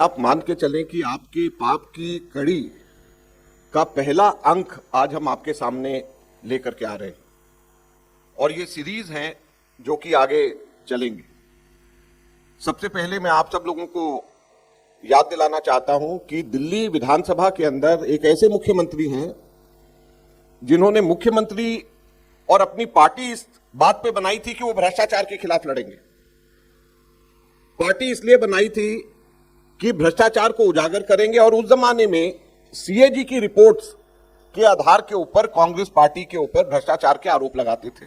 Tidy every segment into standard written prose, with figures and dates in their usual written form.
आप मान के चलें कि आपके पाप की कड़ी का पहला अंक आज हम आपके सामने लेकर के आ रहे हैं और ये सीरीज है जो कि आगे चलेंगे। सबसे पहले मैं आप सब लोगों को याद दिलाना चाहता हूं कि दिल्ली विधानसभा के अंदर एक ऐसे मुख्यमंत्री हैं जिन्होंने मुख्यमंत्री और अपनी पार्टी इस बात पे बनाई थी कि वो भ्रष्टाचार के खिलाफ लड़ेंगे। पार्टी इसलिए बनाई थी कि भ्रष्टाचार को उजागर करेंगे और उस जमाने में सीएजी की रिपोर्ट्स के आधार के ऊपर कांग्रेस पार्टी के ऊपर भ्रष्टाचार के आरोप लगाते थे।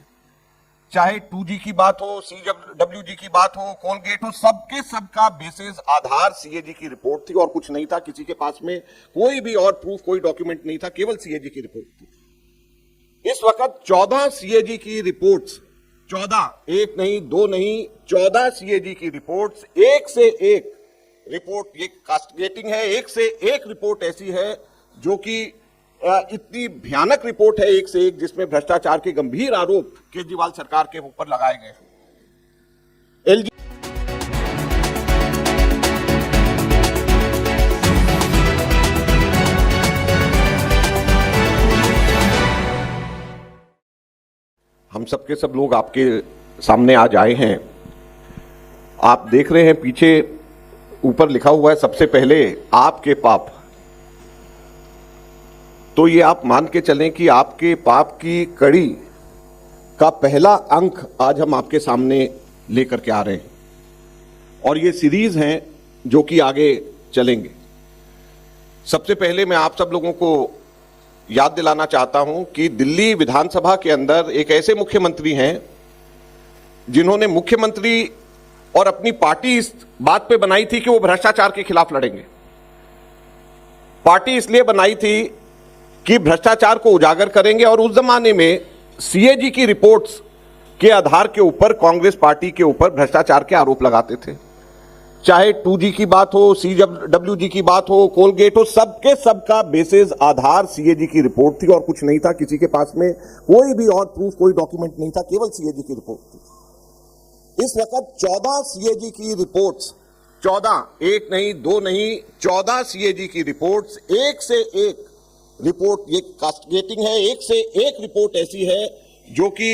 चाहे 2G की बात हो, CWG की बात हो, कोलगेट हो, सबके सबका बेसिस आधार सीएजी की रिपोर्ट थी और कुछ नहीं था। किसी के पास में कोई भी और प्रूफ, कोई डॉक्यूमेंट नहीं था, केवल सीएजी की रिपोर्ट थी। इस वक्त 14 सीएजी की रिपोर्ट्स, 14, एक नहीं, दो नहीं, 14 सीएजी की रिपोर्ट्स, एक से एक रिपोर्ट, ये कास्टिगेटिंग है, एक से एक रिपोर्ट ऐसी है जो कि इतनी भयानक रिपोर्ट है, एक से एक, जिसमें भ्रष्टाचार के गंभीर आरोप केजरीवाल सरकार के ऊपर लगाए गए हैं। एलजी हम सबके सब लोग आपके सामने आज आए हैं। आप देख रहे हैं पीछे ऊपर लिखा हुआ है सबसे पहले आपके पाप। तो ये आप मान के चलें कि आपके पाप की कड़ी का पहला अंक आज हम आपके सामने लेकर के आ रहे हैं और ये सीरीज है जो कि आगे चलेंगे। सबसे पहले मैं आप सब लोगों को याद दिलाना चाहता हूं कि दिल्ली विधानसभा के अंदर एक ऐसे मुख्यमंत्री हैं जिन्होंने मुख्यमंत्री और अपनी पार्टी इस बात पे बनाई थी कि वो भ्रष्टाचार के खिलाफ लड़ेंगे। पार्टी इसलिए बनाई थी कि भ्रष्टाचार को उजागर करेंगे और उस जमाने में सीएजी की रिपोर्ट्स के आधार के ऊपर कांग्रेस पार्टी के ऊपर भ्रष्टाचार के आरोप लगाते थे। चाहे 2G की बात हो, CWG की बात हो, कोलगेट हो, सबके सबका बेसिस आधार सीएजी की रिपोर्ट थी और कुछ नहीं था। किसी के पास में कोई भी और प्रूफ, कोई डॉक्यूमेंट नहीं था, केवल सीएजी की रिपोर्ट थी। इस वक्त 14 सीएजी की रिपोर्ट्स, 14, एक नहीं, दो नहीं, 14 सीएजी की रिपोर्ट्स, एक से एक रिपोर्ट, ये कास्टिगेटिंग है, एक से एक रिपोर्ट ऐसी है जो कि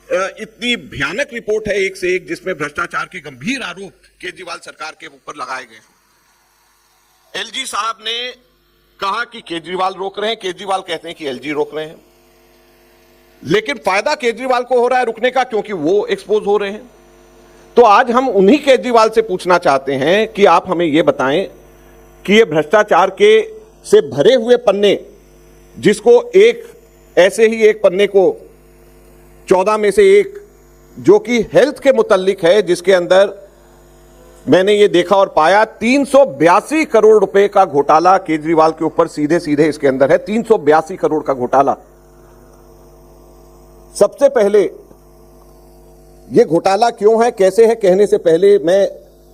इतनी भयानक रिपोर्ट है, एक से एक, जिसमें भ्रष्टाचार के गंभीर आरोप केजरीवाल सरकार के ऊपर लगाए गए। एलजी साहब ने कहा कि केजरीवाल रोक रहे हैं, केजरीवाल कहते हैं कि एलजी रोक रहे हैं, लेकिन फायदा केजरीवाल को हो रहा है रुकने का, क्योंकि वो एक्सपोज हो रहे हैं। तो आज हम उन्हीं केजरीवाल से पूछना चाहते हैं कि आप हमें यह बताएं कि ये भ्रष्टाचार के से भरे हुए पन्ने, जिसको एक ऐसे ही एक पन्ने को 14 में से एक जो कि हेल्थ के मुताल्लिक है, जिसके अंदर मैंने ये देखा और पाया 382 करोड़ रुपए का घोटाला केजरीवाल के ऊपर सीधे सीधे इसके अंदर है। 382 करोड़ का घोटाला। सबसे पहले ये घोटाला क्यों है, कैसे है, कहने से पहले मैं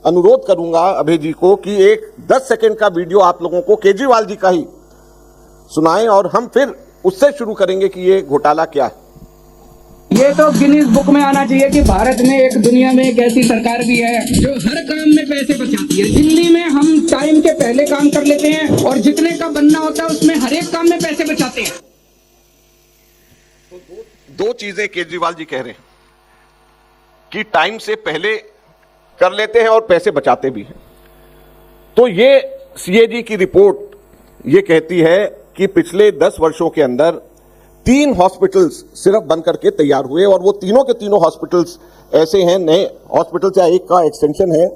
अनुरोध करूंगा अभय जी को कि एक 10 सेकंड का वीडियो आप लोगों को केजरीवाल जी का ही सुनाएं और हम फिर उससे शुरू करेंगे कि ये घोटाला क्या है। ये तो गिनीज बुक में आना चाहिए कि भारत में एक दुनिया में एक ऐसी सरकार भी है जो हर काम में पैसे बचाती है। दिल्ली में हम टाइम के पहले काम कर लेते हैं और जितने का बनना होता है उसमें हर एक काम में पैसे बचाते हैं। दो चीजें केजरीवाल जी कह रहे हैं कि टाइम से पहले कर लेते हैं और पैसे बचाते भी हैं। तो ये सीएजी की रिपोर्ट ये कहती है कि पिछले 10 वर्षों के अंदर 3 हॉस्पिटल्स सिर्फ बन करके तैयार हुए और वो तीनों के तीनों हॉस्पिटल्स ऐसे हैं, नए हॉस्पिटल्स या एक का एक्सटेंशन है,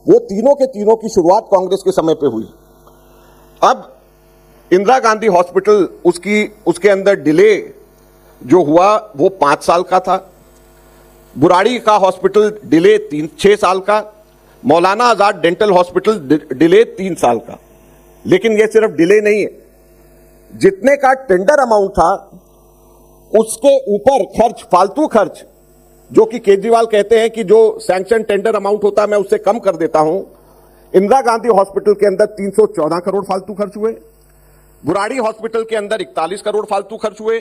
वो तीनों के तीनों की शुरुआत कांग्रेस के समय पे हुई। अब इंदिरा गांधी हॉस्पिटल, उसके अंदर डिले जो हुआ वो 5 साल का था। बुराड़ी का हॉस्पिटल डिले 6 साल का, Maulana Azad dental hospital delay 3 साल का। लेकिन यह सिर्फ डिले नहीं है, जितने का टेंडर अमाउंट था उसके ऊपर खर्च, फालतू खर्च, जो कि केजरीवाल कहते हैं कि जो सैंक्शन टेंडर अमाउंट होता है मैं उससे कम कर देता हूं। इंदिरा गांधी हॉस्पिटल के अंदर 314 करोड़ फालतू खर्च हुए, बुराड़ी हॉस्पिटल के अंदर 41 करोड़ फालतू खर्च हुए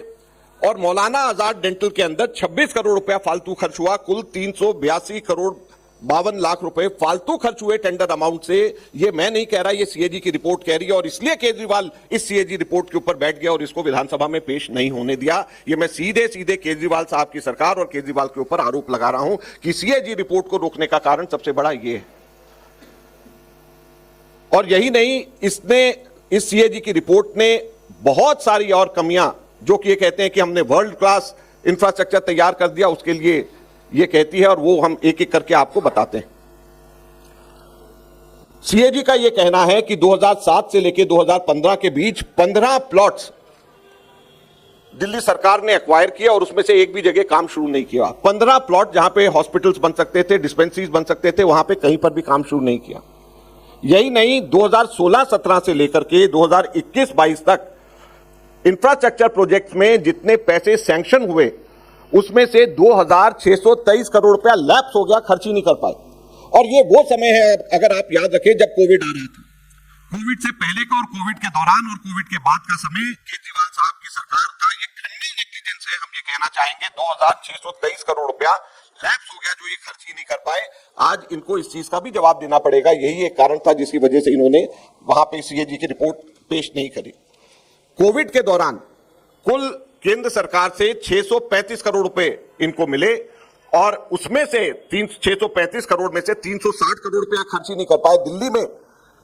और मौलाना आजाद डेंटल के अंदर 26 करोड़ रुपया फालतू खर्च हुआ। कुल 382 करोड़ 52 लाख रुपए फालतू खर्च हुए टेंडर अमाउंट से। ये मैं नहीं कह रहा, ये सीएजी की रिपोर्ट कह रही है, और इसलिए केजरीवाल इस सीएजी रिपोर्ट के ऊपर बैठ गया और इसको विधानसभा में पेश नहीं होने दिया। ये मैं सीधे सीधे केजरीवाल साहब की सरकार और केजरीवाल के ऊपर आरोप लगा रहा हूं कि सीएजी रिपोर्ट को रोकने का कारण सबसे बड़ा ये है। और यही नहीं, इस सीएजी की रिपोर्ट ने बहुत सारी और कमियां, जो कि ये कहते हैं कि हमने वर्ल्ड क्लास इंफ्रास्ट्रक्चर तैयार कर दिया, उसके लिए ये कहती है, और वो हम एक एक करके आपको बताते हैं। सीएजी का ये कहना है कि 2007 से लेकर 2015 के बीच 15 प्लॉट्स दिल्ली सरकार ने एक्वायर किया और उसमें से एक भी जगह काम शुरू नहीं किया। 15 प्लॉट जहां पे हॉस्पिटल्स बन सकते थे, डिस्पेंसरीज बन सकते थे, वहां पे कहीं पर भी काम शुरू नहीं किया। यही नहीं, 2016-17 से लेकर के 2021-22 तक इंफ्रास्ट्रक्चर प्रोजेक्ट्स में जितने पैसे सैंक्शन हुए, उसमें से 2623 करोड़ रुपया लैप्स हो गया, खर्च ही नहीं कर पाए। और ये वो समय है, अगर आप याद रखें, जब कोविड आ रहा था। कोविड से पहले का और कोविड के दौरान और कोविड के बाद का समय केजरीवाल साहब की सरकार का एक खंडी नेग्लिजेंस है, हम ये कहना चाहेंगे। 2623 करोड़ रुपया लैप्स हो गया, जो ये खर्च ही नहीं कर पाए। आज इनको इस चीज का भी जवाब देना पड़ेगा। यही एक कारण था जिसकी वजह से इन्होंने वहां पे सीएजी की रिपोर्ट पेश नहीं करी। कोविड के दौरान कुल केंद्र सरकार से 635 करोड़ रुपए इनको मिले, और उसमें से 635 करोड़ में से 360 करोड़ रुपया खर्च ही नहीं कर पाए। दिल्ली में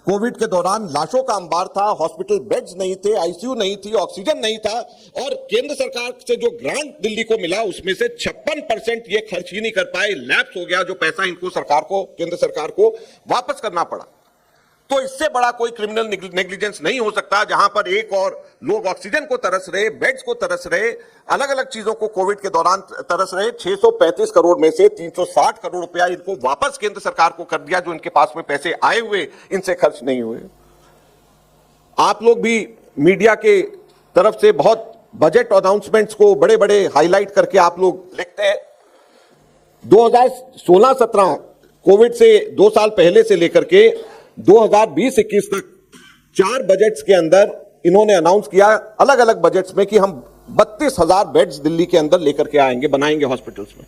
कोविड के दौरान लाशों का अंबार था, हॉस्पिटल बेड्स नहीं थे, आईसीयू नहीं थी, ऑक्सीजन नहीं था, और केंद्र सरकार से जो ग्रांट दिल्ली को मिला उसमें से 56% ये खर्च ही नहीं कर पाए, लैप्स हो गया, जो पैसा इनको केंद्र सरकार को वापस करना पड़ा। तो इससे बड़ा कोई क्रिमिनल नेग्लिजेंस नहीं हो सकता, जहां पर एक और लोग ऑक्सीजन को तरस रहे, बेड्स को तरस रहे, अलग अलग चीजों को कोविड के दौरान तरस रहे। 635 करोड़ में से 360 करोड़ रुपया इनको वापस केंद्र सरकार को कर दिया, जो इनके पास में पैसे आए हुए इनसे खर्च नहीं हुए। आप लोग भी मीडिया के तरफ से बहुत बजट अनाउंसमेंट्स को बड़े बड़े हाईलाइट करके आप लोग लिखते हैं। 2016-17 कोविड से 2 साल पहले से लेकर के 2020-21 तक 4 बजट्स के अंदर इन्होंने अनाउंस किया, अलग अलग बजट्स में, कि हम 32,000 बेड्स दिल्ली के अंदर लेकर के आएंगे, बनाएंगे हॉस्पिटल्स में।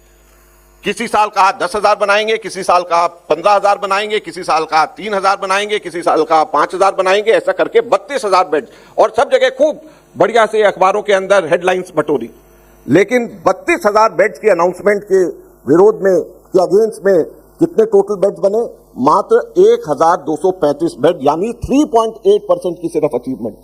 किसी साल कहा 10,000 बनाएंगे, किसी साल कहा 15,000 बनाएंगे, किसी साल कहा 3,000 बनाएंगे, किसी साल कहा 5,000 बनाएंगे, ऐसा करके 32,000 बेड्स, और सब जगह खूब बढ़िया से अखबारों के अंदर हेडलाइंस बटोरी। लेकिन 32,000 बेड्स के अनाउंसमेंट के विरोध में, के अगेंस्ट में कितने टोटल बेड्स बने? मात्र 1,235 बेड, यानी 3.8% की सिर्फ अचीवमेंट।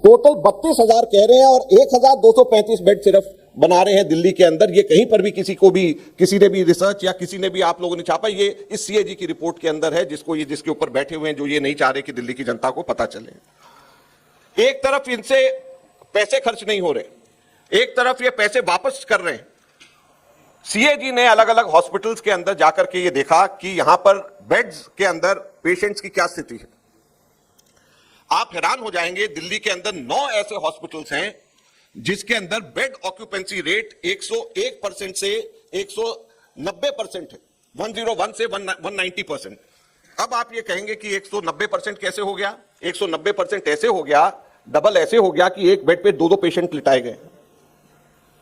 टोटल 32,000 कह रहे हैं और 1,235 बेड सिर्फ बना रहे हैं दिल्ली के अंदर। ये कहीं पर भी किसी ने भी रिसर्च या किसी ने भी आप लोगों ने छापा, ये इस सीएजी की रिपोर्ट के अंदर है, जिसके ऊपर बैठे हुए हैं, जो ये नहीं चाह रहे कि दिल्ली की जनता को पता चले। एक तरफ इनसे पैसे खर्च नहीं हो रहे, एक तरफ ये पैसे वापस कर रहे हैं। सीएजी ने अलग अलग हॉस्पिटल्स के अंदर जाकर के ये देखा कि यहां पर बेड्स के अंदर पेशेंट्स की क्या स्थिति है। आप हैरान हो जाएंगे, दिल्ली के अंदर 9 ऐसे हॉस्पिटल्स हैं जिसके अंदर बेड ऑक्यूपेंसी रेट 101% से 190% है, 101 से 190%। अब आप ये कहेंगे कि 190% कैसे हो गया? 190% ऐसे हो गया, डबल ऐसे हो गया कि एक बेड पे 2-2 पेशेंट लिटाए गए।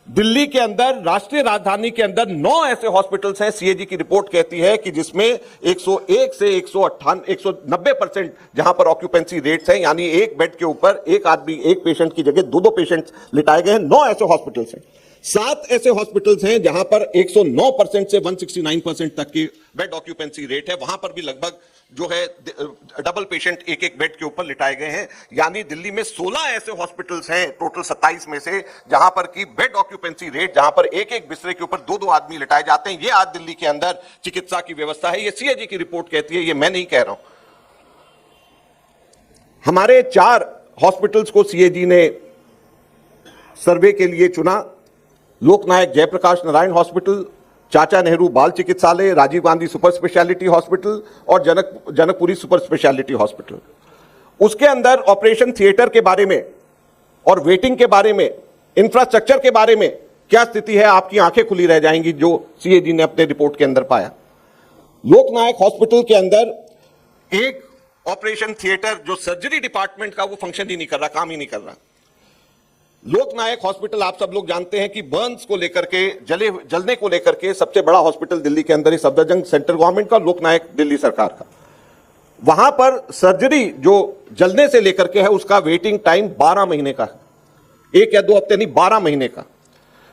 दिल्ली के अंदर, राष्ट्रीय राजधानी के अंदर 9 ऐसे हॉस्पिटल्स हैं, सीएजी की रिपोर्ट कहती है कि जिसमें 101 से 190% जहां पर ऑक्यूपेंसी रेट्स हैं, यानी एक बेड के ऊपर एक आदमी, एक पेशेंट की जगह 2-2 पेशेंट लिटाए गए हैं। 9 ऐसे हॉस्पिटल्स हैं। 7 ऐसे हॉस्पिटल्स हैं जहां पर 109% से 169% तक की बेड ऑक्यूपेंसी रेट है, वहां पर भी लगभग जो है डबल पेशेंट एक एक बेड के ऊपर लिटाए गए हैं। यानी दिल्ली में 16 ऐसे हॉस्पिटल्स हैं टोटल 27 में से, जहां पर की बेड ऑक्यूपेंसी रेट, जहां पर एक एक बिस्तरे के ऊपर 2-2 आदमी लिटाए जाते हैं। ये आज दिल्ली के अंदर चिकित्सा की व्यवस्था है, ये सीएजी की रिपोर्ट कहती है, ये मैं नहीं कह रहा हूं। हमारे 4 हॉस्पिटल्स को सीएजी ने सर्वे के लिए चुना। लोकनायक जयप्रकाश नारायण हॉस्पिटल, चाचा नेहरू बाल चिकित्सालय, Rajiv Gandhi super speciality hospital और जनकपुरी सुपर स्पेशलिटी हॉस्पिटल। उसके अंदर ऑपरेशन थिएटर के बारे में और वेटिंग के बारे में, इंफ्रास्ट्रक्चर के बारे में क्या स्थिति है, आपकी आंखें खुली रह जाएंगी जो सीएजी ने अपने रिपोर्ट के अंदर पाया। लोकनायक हॉस्पिटल के अंदर एक ऑपरेशन थिएटर, जो सर्जरी डिपार्टमेंट का, वो फंक्शन ही नहीं कर रहा, काम ही नहीं कर रहा। लोकनायक हॉस्पिटल आप सब लोग जानते हैं कि बर्न्स को लेकर के जलने को लेकर के सबसे बड़ा हॉस्पिटल दिल्ली के अंदर ही सफदरजंग सेंट्रल गवर्नमेंट का, लोकनायक दिल्ली सरकार का। वहां पर सर्जरी जो जलने से लेकर के है उसका वेटिंग टाइम 12 महीने का है, 1 या 2 हफ्ते नहीं, 12 महीने का।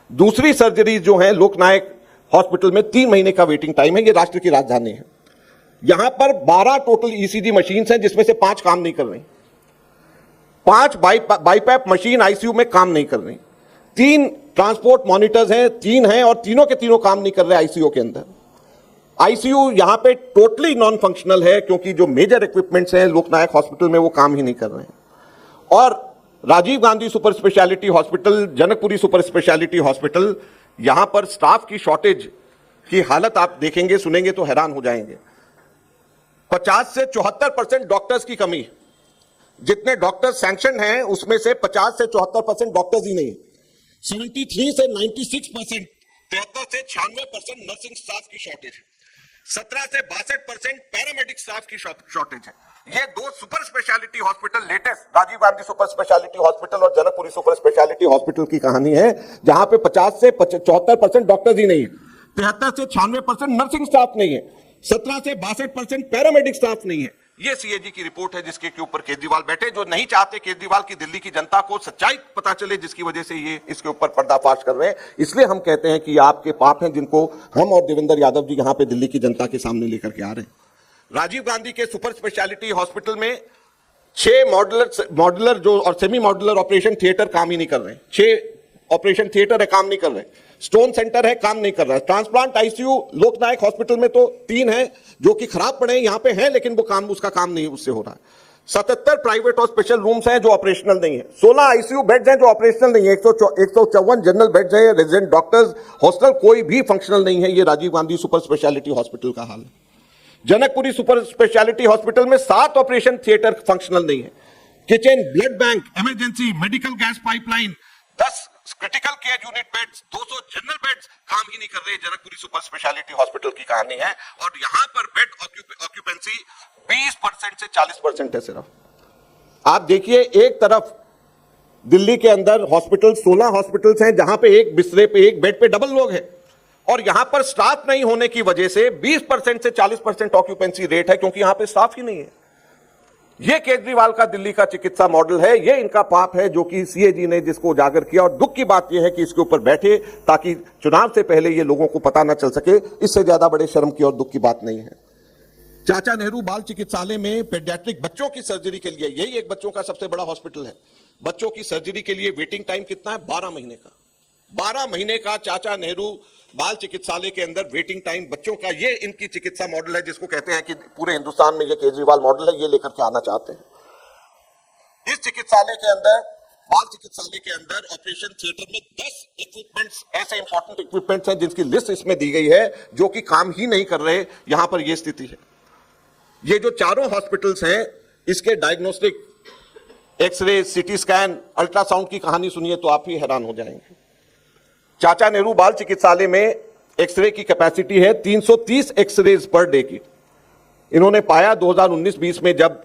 दूसरी सर्जरी जो है लोकनायक हॉस्पिटल में 3 महीने का वेटिंग टाइम है। ये राष्ट्र की राजधानी है। यहां पर 12 टोटल ईसीजी मशीन हैं जिसमें से 5 काम नहीं कर रही, 5 बाईपैप मशीन आईसीयू में काम नहीं कर रही, 3 ट्रांसपोर्ट मॉनिटर्स हैं, 3 हैं और तीनों के तीनों काम नहीं कर रहे आईसीयू के अंदर। आईसीयू यहां पे टोटली नॉन फंक्शनल है क्योंकि जो मेजर इक्विपमेंट्स हैं लोकनायक हॉस्पिटल में वो काम ही नहीं कर रहे हैं। और Rajiv Gandhi super speciality hospital, Janakpuri super speciality hospital, यहां पर स्टाफ की शॉर्टेज की हालत आप देखेंगे सुनेंगे तो हैरान हो जाएंगे। 50 से 74% डॉक्टर्स की कमी है। जितने डॉक्टर्स सैंक्शन हैं उसमें से 50 से 74% डॉक्टर्स ही नहीं है। 73 से 96%, 73 से 96% नर्सिंग स्टाफ की शॉर्टेज है। 17 से 62% पैरामेडिक स्टाफ की शॉर्टेज है। ये 2 super speciality hospital latest Rajiv Gandhi super speciality hospital और जनकपुरी सुपर स्पेशलिटी हॉस्पिटल की कहानी है, जहां पे 50 से 74% डॉक्टर्स ही नहीं है, 73 से 96% नर्सिंग स्टाफ नहीं है, 17 से 62% पैरामेडिक स्टाफ नहीं है। ये सीएजी की रिपोर्ट है जिसके के ऊपर केजरीवाल बैठे, जो नहीं चाहते केजरीवाल की दिल्ली की जनता को सच्चाई पता चले, जिसकी वजह से ये इसके ऊपर पर्दाफाश कर रहे हैं। इसलिए हम कहते हैं कि ये आपके पाप हैं जिनको हम और देवेंद्र यादव जी यहां पे दिल्ली की जनता के सामने लेकर के आ रहे हैं। राजीव गांधी के सुपर स्पेशलिटी हॉस्पिटल में 6 मॉड्यूलर जो और सेमी मॉड्यूलर ऑपरेशन थिएटर काम ही नहीं कर रहे हैं। 6 ऑपरेशन थिएटर है, काम नहीं कर रहे। स्टोन सेंटर है, काम नहीं कर रहा है। ट्रांसप्लांट आईसीयू लोकनायक हॉस्पिटल में तो 3 है जो कि खराब पड़े हैं, यहां पे हैं लेकिन वो काम, उसका काम नहीं उससे हो रहा है। 77 प्राइवेट और स्पेशल रूम्स हैं जो ऑपरेशनल नहीं है। 16 आईसीयू बेड्स हैं जो ऑपरेशनल नहीं है। 154 जनरल बेड्स हैं, रेजिडेंट डॉक्टर्स हॉस्टल कोई भी फंक्शनल नहीं है। ये Rajiv Gandhi super speciality hospital का हाल है। जनकपुरी सुपर स्पेशलिटी हॉस्पिटल में 7 ऑपरेशन थिएटर फंक्शनल नहीं है। Kitchen, blood bank, emergency, medical gas pipeline, 10 critical care unit beds, 200 general beds काम ही नहीं कर रहे। जनकपुरी सुपर स्पेशलिटी हॉस्पिटल की कहानी है। और यहां पर बेड ऑक्यूपेंसी 20% से 40% है सिर्फ। आप देखिए, एक तरफ दिल्ली के अंदर हॉस्पिटल 16 हॉस्पिटल्स हैं जहां पे एक बिस्तरे पे, एक बेड पे डबल लोग हैं, और यहां पर स्टाफ नहीं होने की वजह से 20% से 40% ऑक्यूपेंसी रेट है क्योंकि यहां पे स्टाफ ही नहीं है। यह केजरीवाल का दिल्ली का चिकित्सा मॉडल है, यह इनका पाप है जो कि सीएजी ने जिसको उजागर किया। और दुख की बात यह है कि इसके ऊपर बैठे ताकि चुनाव से पहले ये लोगों को पता ना चल सके। इससे ज्यादा बड़े शर्म की और दुख की बात नहीं है। चाचा नेहरू बाल चिकित्सालय में पेडियाट्रिक बच्चों की सर्जरी के लिए, यही एक बच्चों का सबसे बड़ा हॉस्पिटल है, बच्चों की सर्जरी के लिए वेटिंग टाइम कितना है? 12 महीने का। 12 महीने का चाचा नेहरू बाल चिकित्सालय के अंदर वेटिंग टाइम बच्चों का। ये इनकी चिकित्सा मॉडल है जिसको कहते हैं कि पूरे हिंदुस्तान में ये केजरीवाल मॉडल है, ये लेकर के आना चाहते हैं। इस चिकित्सालय के अंदर, बाल चिकित्सालय के अंदर ऑपरेशन थिएटर में 10 इक्विपमेंट्स, ऐसे इंपॉर्टेंट इक्विपमेंट्स हैं जिनकी लिस्ट इसमें दी गई है जो कि काम ही नहीं कर रहे। यहां पर यह स्थिति है। ये जो चारों हॉस्पिटल्स हैं इसके diagnostic, X-ray, CT scan, ultrasound की कहानी सुनिए तो आप ही हैरान हो जाएंगे। चाचा नेहरू बाल चिकित्सालय में एक्सरे की कैपेसिटी है 330 एक्सरेज पर डे की। इन्होंने पाया 2019-20 में जब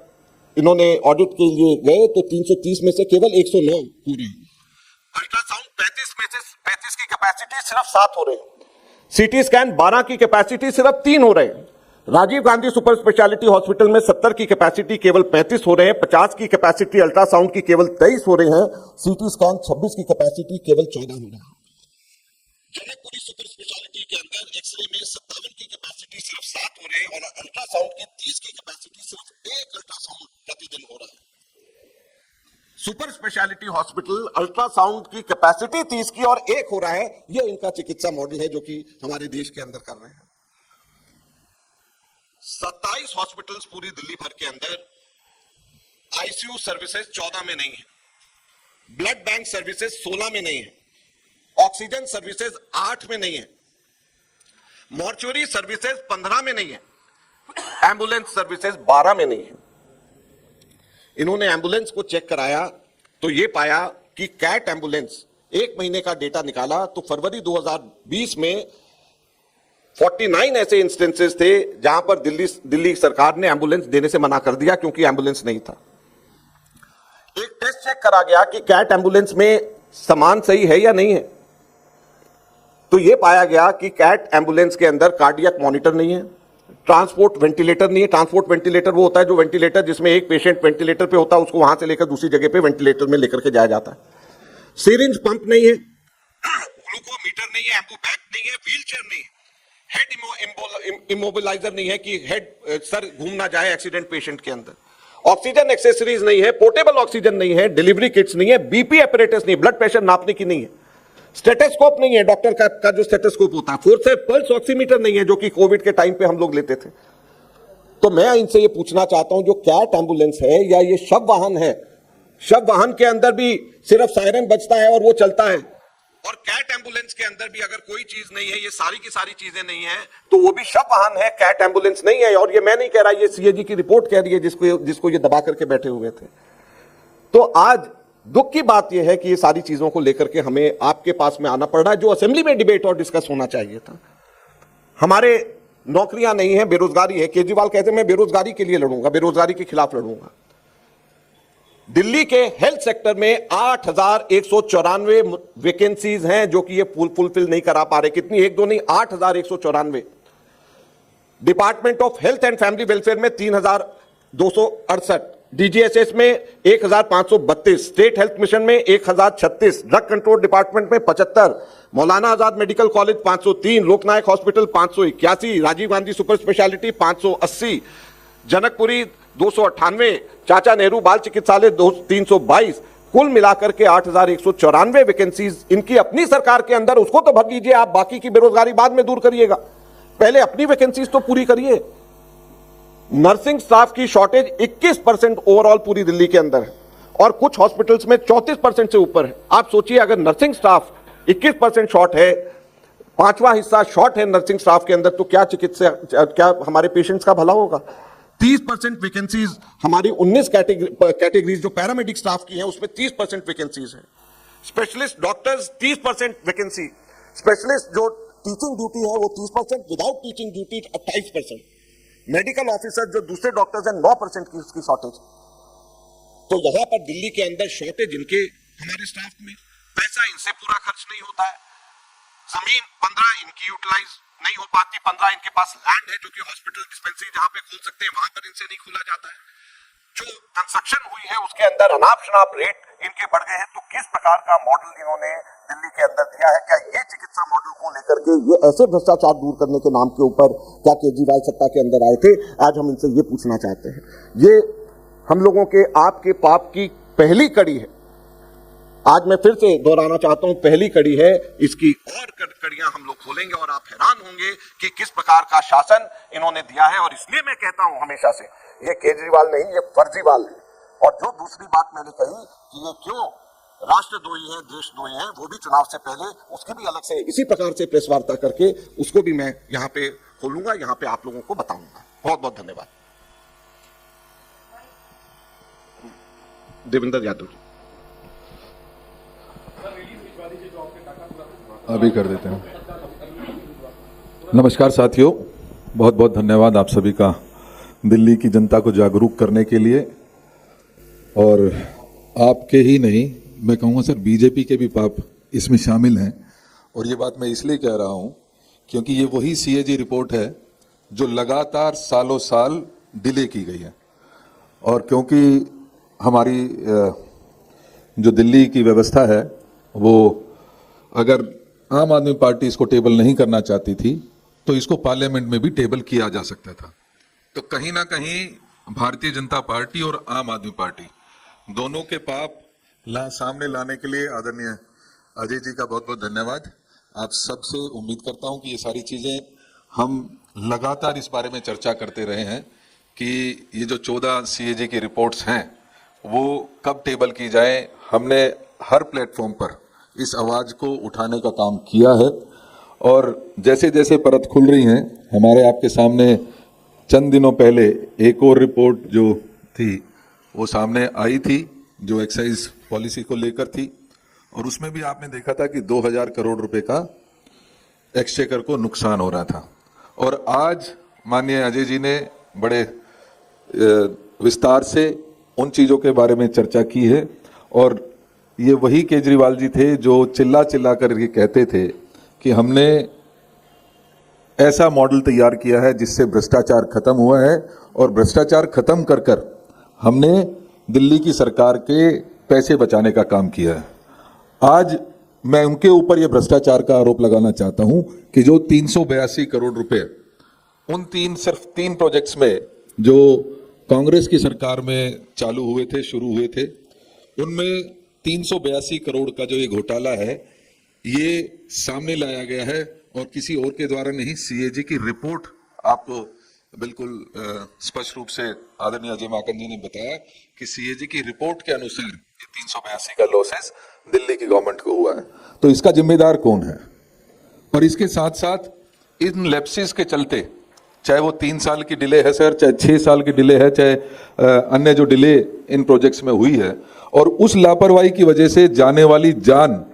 इन्होंने ऑडिट के लिए गए तो 330 में से केवल 109 हो रही। अल्ट्रासाउंड 35 में से 35 की कैपेसिटी सिर्फ 7 हो रहे हैं। सीटी स्कैन 12 की कैपेसिटी सिर्फ 3 हो रहे हैं। Rajiv Gandhi super speciality hospital में 70 की कैपेसिटी केवल 35 हो रहे हैं। 50 की कैपेसिटी अल्ट्रासाउंड की केवल 23 हो रहे हैं। सीटी स्कैन 26 की कैपेसिटी केवल 14 हो रहा है। जनकपुरी सुपर स्पेशलिटी के अंदर एक्सरे में 57 की कैपेसिटी सिर्फ 7 हो रहे हैं और अल्ट्रासाउंड की 30 की कैपेसिटी सिर्फ 1 अल्ट्रासाउंड प्रतिदिन हो रहा है। सुपर स्पेशलिटी हॉस्पिटल अल्ट्रासाउंड की कैपेसिटी 30 की और 1 हो रहा है। यह इनका चिकित्सा मॉडल है जो कि हमारे देश के अंदर कर रहे हैं। 27 हॉस्पिटल्स पूरी दिल्ली भर के अंदर आईसीयू सर्विसेज 14 में नहीं है, ब्लड बैंक सर्विसेज 16 में नहीं है, ऑक्सीजन सर्विसेज 8 में नहीं है, मॉर्चुरी सर्विसेज 15 में नहीं है, एम्बुलेंस सर्विसेज 12 में नहीं है। इन्होंने एम्बुलेंस को चेक कराया तो यह पाया कि कैट एम्बुलेंस, 1 महीने का डेटा निकाला तो फरवरी 2020 में 49 ऐसे इंस्टेंसेस थे जहां पर दिल्ली सरकार ने एम्बुलेंस देने से मना कर दिया क्योंकि एम्बुलेंस नहीं था। एक टेस्ट चेक करा गया कि कैट एम्बुलेंस में सामान सही है या नहीं है। तो यह पाया गया कि कैट एम्बुलेंस के अंदर कार्डियक मॉनिटर नहीं है, ट्रांसपोर्ट वेंटिलेटर नहीं है। ट्रांसपोर्ट वेंटिलेटर वो होता है जो वेंटिलेटर जिसमें एक पेशेंट वेंटिलेटर पे होता है, उसको वहां से लेकर दूसरी जगह पे वेंटिलेटर में लेकर के जाया जाता है। सिरिंज पंप नहीं है, ग्लूकोमीटर नहीं है, एम्बू बैग नहीं है, व्हीलचेयर नहीं है, हेड इमोबिलाइजर नहीं है कि हेड सर घूम ना जाए एक्सीडेंट पेशेंट के अंदर, ऑक्सीजन एक्सेसरीज नहीं है, पोर्टेबल ऑक्सीजन नहीं है, डिलीवरी किट्स नहीं है, बीपी एपरेटस नहीं, ब्लड प्रेशर नापने की नहीं है, स्टेथोस्कोप नहीं है, डॉक्टर का जो स्टेथोस्कोप होता है, फोर्स है, पल्स ऑक्सीमीटर नहीं है जो कि कोविड के टाइम पे हम लोग लेते थे। तो मैं इनसे ये पूछना चाहता हूं, जो कैट एम्बुलेंस है या ये शव वाहन है, शव वाहन के अंदर भी सिर्फ सायरन बजता है और वो चलता है, और कैट एम्बुलेंस के अंदर भी अगर कोई चीज नहीं है, ये सारी की सारी चीजें नहीं है, तो वो भी शव वाहन है, कैट एम्बुलेंस नहीं है। और ये मैं नहीं कह रहा, ये सीएजी की रिपोर्ट कह रही है, जिसको ये दबा करके बैठे हुए थे। तो आज दुख की बात यह है कि ये सारी चीजों को लेकर के हमें आपके पास में आना पड़ रहा है, जो असेंबली में डिबेट और डिस्कस होना चाहिए था। हमारे नौकरियां नहीं है, बेरोजगारी है। केजरीवाल कहते हैं मैं बेरोजगारी के लिए लड़ूंगा, बेरोजगारी के खिलाफ लड़ूंगा। दिल्ली के हेल्थ सेक्टर में 8,194 वैकेंसीज हैं जो कि ये फुलफिल नहीं करा पा रहे। कितनी? एक दो नहीं, 8,194। Department of health and family welfare में 3,268, डीजीएचएस में 1,532, स्टेट हेल्थ मिशन में 1,036, ड्रग कंट्रोल डिपार्टमेंट में 75, Maulana Azad medical college 503, Loknayak hospital 581, Rajiv Gandhi super speciality 580, Janakpuri 298, Chacha Nehru बाल चिकित्सालय 322, कुल मिलाकर के 8,194 वैकेंसीज इनकी अपनी सरकार के अंदर। उसको तो भर लीजिए आप, बाकी की बेरोजगारी बाद में दूर करिएगा, पहले अपनी वैकेंसीज तो पूरी करिए। नर्सिंग स्टाफ की शॉर्टेज 21% ओवरऑल पूरी दिल्ली के अंदर है और कुछ हॉस्पिटल्स में 34% से ऊपर है। आप सोचिए, अगर नर्सिंग स्टाफ 21% शॉर्ट है, 5वां हिस्सा शॉर्ट है नर्सिंग स्टाफ के अंदर, तो क्या चिकित्सा, क्या हमारे पेशेंट्स का भला होगा। 30% वैकेंसीज हमारी 19 कैटेगरीज जो पैरामेडिक स्टाफ की हैं उसमें 30% वैकेंसीज है। स्पेशलिस्ट डॉक्टर्स 30% वैकेंसी, स्पेशलिस्ट जो टीचिंग ड्यूटी है वो 30%, without teaching duty 28%, medical officer जो दूसरे डॉक्टर्स हैं 9% की उसकी शॉर्टेज। तो यहां पर दिल्ली के अंदर शॉर्टेज इनके हमारे स्टाफ में, पैसा इनसे पूरा खर्च नहीं होता है, जमीन 15 इनकी यूटिलाइज नहीं हो पाती, 15 इनके पास लैंड है जो कि हॉस्पिटल डिस्पेंसरी जहां पे खोल सकते हैं वहां पर इनसे नहीं खोला जाता है। जो कंस्ट्रक्शन हुई है उसके अंदर अनाप शनाप रेट इनके बढ़ गए हैं। तो किस प्रकार का मॉडल इन्होंने दिल्ली के अंदर दिया है? क्या ये चिकित्सा मॉडल को लेकर के ये ऐसे भ्रष्टाचार दूर करने के नाम के ऊपर क्या केजरीवाल सत्ता के अंदर आए थे? आज हम इनसे ये पूछना चाहते हैं। ये हम लोगों के आपके पाप की पहली कड़ी है। आज मैं फिर से दोहराना चाहता हूं, पहली कड़ी है, इसकी और कड़ियां हम लोग खोलेंगे और आप हैरान होंगे कि किस प्रकार का शासन इन्होंने दिया है। और इसलिए मैं कहता हूं हमेशा से, ये केजरीवाल नहीं, ये फर्जीवाल है। और जो दूसरी बात मैंने कही कि ये क्यों राष्ट्रद्रोही है, देशद्रोही है, वो भी चुनाव से पहले उसकी भी अलग से इसी प्रकार से प्रेस वार्ता करके उसको भी मैं यहाँ पे खोलूंगा, यहाँ पे आप लोगों को बताऊंगा। बहुत बहुत धन्यवाद। देवेंद्र यादव जी। अभी कर देते हैं। नमस्कार साथियों, बहुत बहुत धन्यवाद आप सभी का दिल्ली की जनता को जागरूक करने के लिए। और आपके ही नहीं, मैं कहूँगा सर बीजेपी के भी पाप इसमें शामिल हैं। और ये बात मैं इसलिए कह रहा हूँ क्योंकि ये वही सीएजी रिपोर्ट है जो लगातार सालों साल डिले की गई है। और क्योंकि हमारी जो दिल्ली की व्यवस्था है वो, अगर आम आदमी पार्टी इसको टेबल नहीं करना चाहती थी तो इसको पार्लियामेंट में भी टेबल किया जा सकता था। तो कहीं ना कहीं भारतीय जनता पार्टी और आम आदमी पार्टी दोनों के पाप सामने लाने के लिए आदरणीय अजय जी का बहुत बहुत धन्यवाद। आप सबसे उम्मीद करता हूं कि ये सारी चीजें हम लगातार इस बारे में चर्चा करते रहे हैं कि ये जो 14 सीएजी की रिपोर्ट्स हैं वो कब टेबल की जाए। हमने हर प्लेटफॉर्म पर इस आवाज को उठाने का काम किया है और जैसे जैसे परत खुल रही हैं, हमारे आपके सामने चंद दिनों पहले एक और रिपोर्ट जो थी वो सामने आई थी, जो एक्साइज पॉलिसी को लेकर थी। और उसमें भी आपने देखा था कि 2000 करोड़ रुपए का एक्सचेकर को नुकसान हो रहा था। और आज माननीय अजय जी ने बड़े विस्तार से उन चीज़ों के बारे में चर्चा की है। और ये वही केजरीवाल जी थे जो चिल्ला चिल्ला करके कहते थे कि हमने ऐसा मॉडल तैयार किया है जिससे भ्रष्टाचार खत्म हुआ है, और भ्रष्टाचार खत्म कर कर हमने दिल्ली की सरकार के पैसे बचाने का काम किया है। आज मैं उनके ऊपर यह भ्रष्टाचार का आरोप लगाना चाहता हूं कि जो 382 करोड़ रुपए उन सिर्फ तीन प्रोजेक्ट्स में जो कांग्रेस की सरकार में चालू हुए थे, शुरू हुए थे, उनमें 382 करोड़ का जो ये घोटाला है ये सामने लाया गया है, और किसी और के द्वारा नहीं। सीएजी की रिपोर्ट आपको बिल्कुल स्पष्ट रूप से आदरणीय अजय माकन जी ने बताया कि सीएजी की रिपोर्ट के अनुसार 382 का लॉसेस दिल्ली की गवर्नमेंट को हुआ है। तो इसका जिम्मेदार कौन है? और इसके साथ साथ इन लैप्सेस के चलते, चाहे वो 3 साल की डिले है सर, चाहे 6 साल की डिले है, चाहे अन्य जो डिले इन प्रोजेक्ट्स में हुई है, और उस लापरवाही की वजह से जाने वाली जान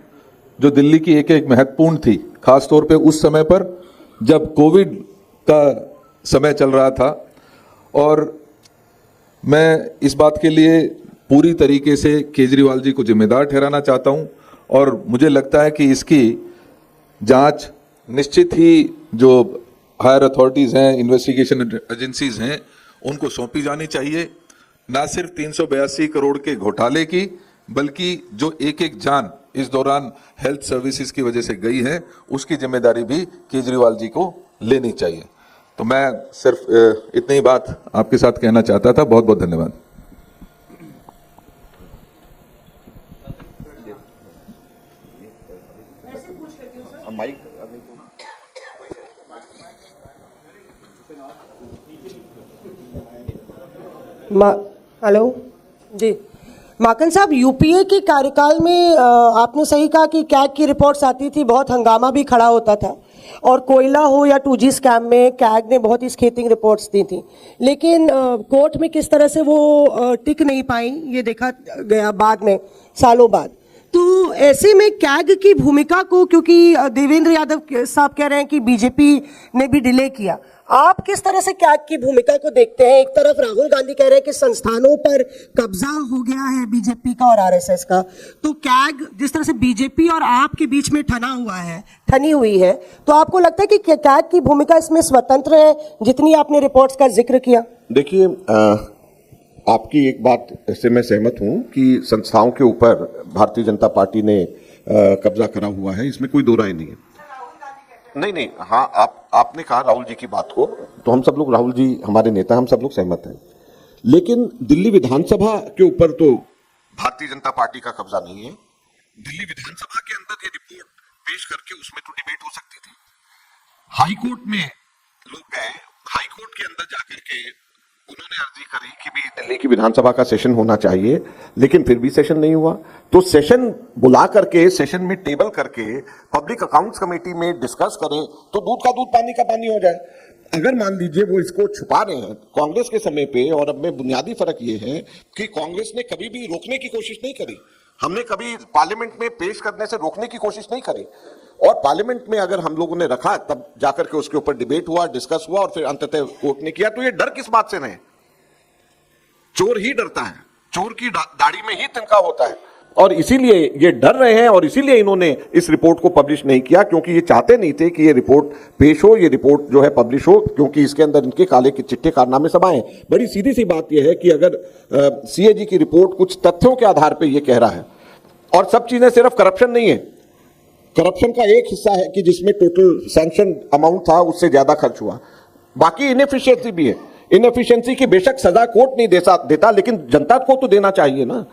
जो दिल्ली की एक एक महत्वपूर्ण थी, खासतौर पे उस समय पर जब कोविड का समय चल रहा था। और मैं इस बात के लिए पूरी तरीके से केजरीवाल जी को जिम्मेदार ठहराना चाहता हूं, और मुझे लगता है कि इसकी जांच निश्चित ही जो हायर अथॉरिटीज हैं, इन्वेस्टिगेशन एजेंसीज हैं, उनको सौंपी जानी चाहिए। ना सिर्फ 382 करोड़ के घोटाले की, बल्कि जो एक एक जान इस दौरान हेल्थ सर्विसेज की वजह से गई है, उसकी जिम्मेदारी भी केजरीवाल जी को लेनी चाहिए। तो मैं सिर्फ इतनी ही बात आपके साथ कहना चाहता था। बहुत बहुत धन्यवाद। हेलो जी, माकन साहब, यूपीए के कार्यकाल में आपने सही कहा कि कैग की रिपोर्ट्स आती थी, बहुत हंगामा भी खड़ा होता था, और कोयला हो या 2G स्कैम में कैग ने बहुत ही स्केटिंग रिपोर्ट्स दी थी, लेकिन कोर्ट में किस तरह से वो टिक नहीं पाई ये देखा गया बाद में, सालों बाद। तो ऐसे में कैग की भूमिका को, क्योंकि देवेंद्र यादव साहब कह रहे हैं कि बीजेपी ने भी डिले किया, आप किस तरह से कैग की भूमिका को देखते हैं? एक तरफ राहुल गांधी कह रहे हैं कि संस्थानों पर कब्जा हो गया है बीजेपी का और आरएसएस का, तो कैग जिस तरह से बीजेपी और आप के बीच में ठनी हुई है, तो आपको लगता है कि कैग की भूमिका इसमें स्वतंत्र है, जितनी आपने रिपोर्ट्स का जिक्र किया? देखिए, आपकी एक बात से मैं सहमत हूं कि संस्थाओं के ऊपर भारतीय जनता पार्टी ने कब्जा करा हुआ है, इसमें कोई दो राय नहीं है। नहीं, हाँ, आपने कहा राहुल जी की बात को, तो हम सब लोग, राहुल जी हमारे नेता, हम सब लोग सहमत हैं। लेकिन दिल्ली विधानसभा के ऊपर तो भारतीय जनता पार्टी का कब्जा नहीं है। दिल्ली विधानसभा के अंदर ये रिपोर्ट पेश करके उसमें तो डिबेट हो सकती थी। हाई कोर्ट में लोग गए, हाई कोर्ट के अंदर जाकर के उन्होंने अर्जी करी कि भी दिल्ली की विधानसभा का सेशन होना चाहिए, लेकिन फिर भी सेशन नहीं हुआ। तो सेशन बुला करके, सेशन में टेबल करके पब्लिक अकाउंट्स कमेटी में डिस्कस करें तो दूध का दूध, पानी का पानी हो जाए। अगर मान लीजिए वो इसको छुपा रहे हैं कांग्रेस के समय पे, और अब में बुनियादी फर्क ये है कि कांग्रेस ने कभी भी रोकने की कोशिश नहीं करी, हमने कभी पार्लियामेंट में पेश करने से रोकने की कोशिश नहीं करी, और पार्लियामेंट में अगर हम लोगों ने रखा तब जाकर के उसके ऊपर डिबेट हुआ, डिस्कस हुआ, और फिर अंततः कोर्ट ने किया। तो ये डर किस बात से नहीं? चोर ही डरता है, चोर की दाढ़ी में ही तिनका होता है, और इसीलिए ये डर रहे हैं, और इसीलिए इन्होंने इस रिपोर्ट को पब्लिश नहीं किया, क्योंकि ये चाहते नहीं थे कि ये रिपोर्ट पेश हो, ये रिपोर्ट जो है पब्लिश हो, क्योंकि इसके अंदर इनके काले के चिट्टे कारनामे सब आए। बड़ी सीधी सी बात यह है कि अगर सीएजी की रिपोर्ट कुछ तथ्यों के आधार पर यह कह रहा है, और सब चीजें सिर्फ करप्शन नहीं है, करप्शन का एक हिस्सा है कि जिसमें टोटल सैंक्शन अमाउंट था उससे ज्यादा खर्च हुआ, बाकी इनएफिशिएंसी भी है। इनएफिशिएंसी की बेशक सजा कोर्ट नहीं देता, लेकिन जनता को तो देना चाहिए ना।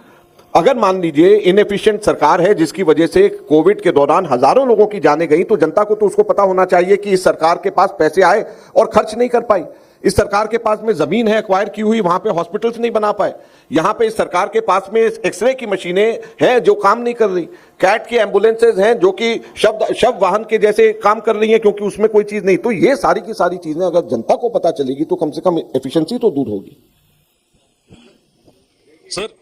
अगर मान लीजिए इनएफिशिएंट सरकार है जिसकी वजह से कोविड के दौरान हजारों लोगों की जानें गई, तो जनता को तो उसको पता होना चाहिए कि इस सरकार के पास पैसे आए और खर्च नहीं कर पाई। इस सरकार के पास में जमीन है एक्वायर की हुई, वहां पे हॉस्पिटल्स नहीं बना पाए। यहां पे इस सरकार के पास में एक्सरे की मशीनें हैं जो काम नहीं कर रही, कैट की एम्बुलेंसेज हैं जो कि शव वाहन के जैसे काम कर रही हैं, क्योंकि उसमें कोई चीज नहीं। तो ये सारी की सारी चीजें अगर जनता को पता चलेगी तो कम से कम एफिशिएंसी तो दूर होगी। सर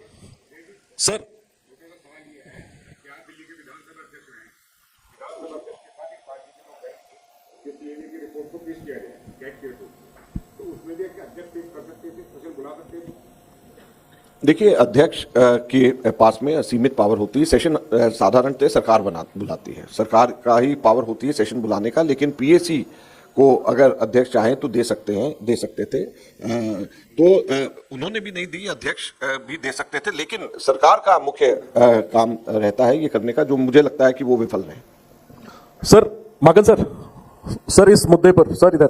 देखिए, अध्यक्ष के पास में सीमित पावर होती है। सेशन साधारणतः सरकार बुलाती है, सरकार का ही पावर होती है सेशन बुलाने का, लेकिन पीएसी को अगर अध्यक्ष चाहें तो दे सकते थे। उन्होंने भी नहीं दी, अध्यक्ष भी दे सकते थे, लेकिन सरकार का मुख्य काम रहता है ये करने का, जो मुझे लगता है कि वो विफल रहे। सर माकन सर इस मुद्दे पर सर इधर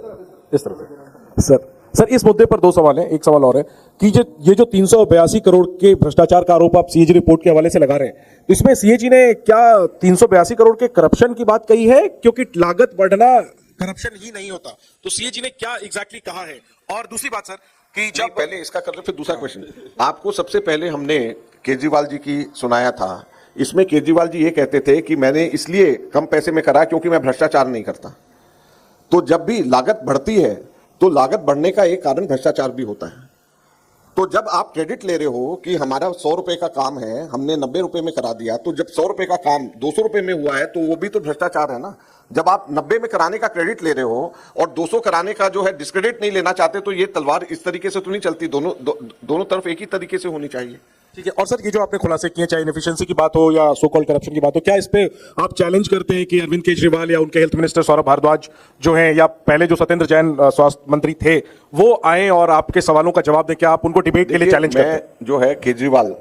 इस तरफ सर इस मुद्दे पर दो सवाल हैं। एक सवाल और है कि ये जो 382 करोड़ के भ्रष्टाचार का आरोप आप सीएजी रिपोर्ट के हवाले से लगा रहे हैं, इसमें सीएजी ने क्या 382 करोड़ के करप्शन की बात कही है? क्योंकि लागत बढ़ना करप्शन ही नहीं होता, तो सीएजी ने क्या एग्जैक्टली कहा है? और दूसरी बात सर कि जब पहले इसका कर रहे फिर दूसरा क्वेश्चन, आपको सबसे पहले हमने केजरीवाल जी की सुनाया था। इसमें केजरीवाल जी ये कहते थे कि मैंने इसलिए कम पैसे में करा क्योंकि मैं भ्रष्टाचार नहीं करता। तो जब भी लागत बढ़ती है तो लागत बढ़ने का एक कारण भ्रष्टाचार भी होता है। तो जब आप क्रेडिट ले रहे हो कि हमारा 100 रुपए का काम है, हमने 90 रुपए में करा दिया, तो जब 100 रुपए का काम 200 रुपए में हुआ है तो वो भी तो भ्रष्टाचार है ना। जब आप 90 में कराने का क्रेडिट ले रहे हो और 200 कराने का जो है डिस्क्रेडिट नहीं लेना चाहते, तो ये तलवार इस तरीके से तो नहीं चलती, दोनों तरफ एक ही तरीके से होनी चाहिए। ठीक है। और सर ये जो आपने खुलासे किए, चाहे इनएफिशिएंसी की बात हो या सो कॉल्ड करप्शन की बात हो, क्या इस पे आप चैलेंज करते हैं कि अरविंद केजरीवाल या उनके हेल्थ मिनिस्टर सौरभ भारद्वाज जो हैं, या पहले जो सत्येंद्र जैन स्वास्थ्य मंत्री थे, वो आए और आपके सवालों का जवाब दें? क्या आप उनको डिबेट के लिए चैलेंज करते हैं? मैं जो है केजरीवाल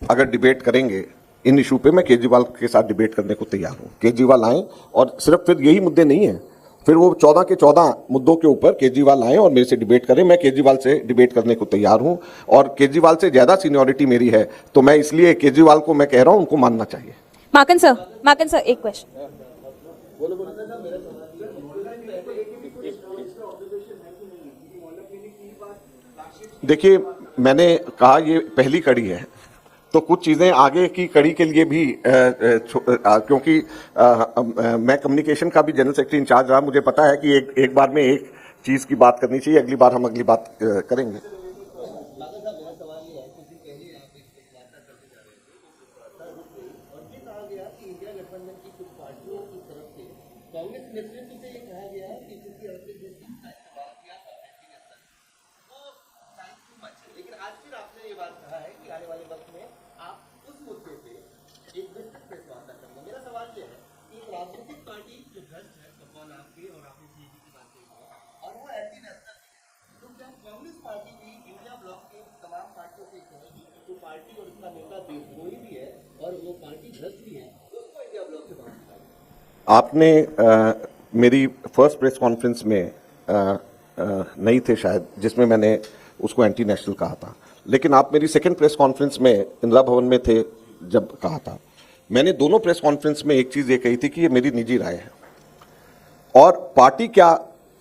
अगर डिबेट करेंगे इन इशू पे, मैं केजरीवाल के साथ डिबेट करने को तैयार हूं। केजरीवाल आए और सिर्फ फिर यही मुद्दे नहीं है, फिर वो 14 के 14 मुद्दों के ऊपर केजरीवाल आए और मेरे से डिबेट करें। मैं केजरीवाल से डिबेट करने को तैयार हूं, और केजरीवाल से ज्यादा सीनियरिटी मेरी है, तो मैं इसलिए केजरीवाल को मैं कह रहा हूं उनको मानना चाहिए। माकन सर एक क्वेश्चन। देखिए, मैंने कहा ये पहली कड़ी है, तो कुछ चीजें आगे की कड़ी के लिए भी क्योंकि मैं कम्युनिकेशन का भी जनरल सेक्रेटरी इंचार्ज रहा, मुझे पता है कि एक बार में एक चीज की बात करनी चाहिए, अगली बार हम अगली बात करेंगे। आपने मेरी फर्स्ट प्रेस कॉन्फ्रेंस में नहीं थे शायद, जिसमें मैंने उसको एंटी नेशनल कहा था, लेकिन आप मेरी सेकंड प्रेस कॉन्फ्रेंस में इंदिरा भवन में थे जब कहा था। मैंने दोनों प्रेस कॉन्फ्रेंस में एक चीज ये कही थी कि ये मेरी निजी राय है, और पार्टी क्या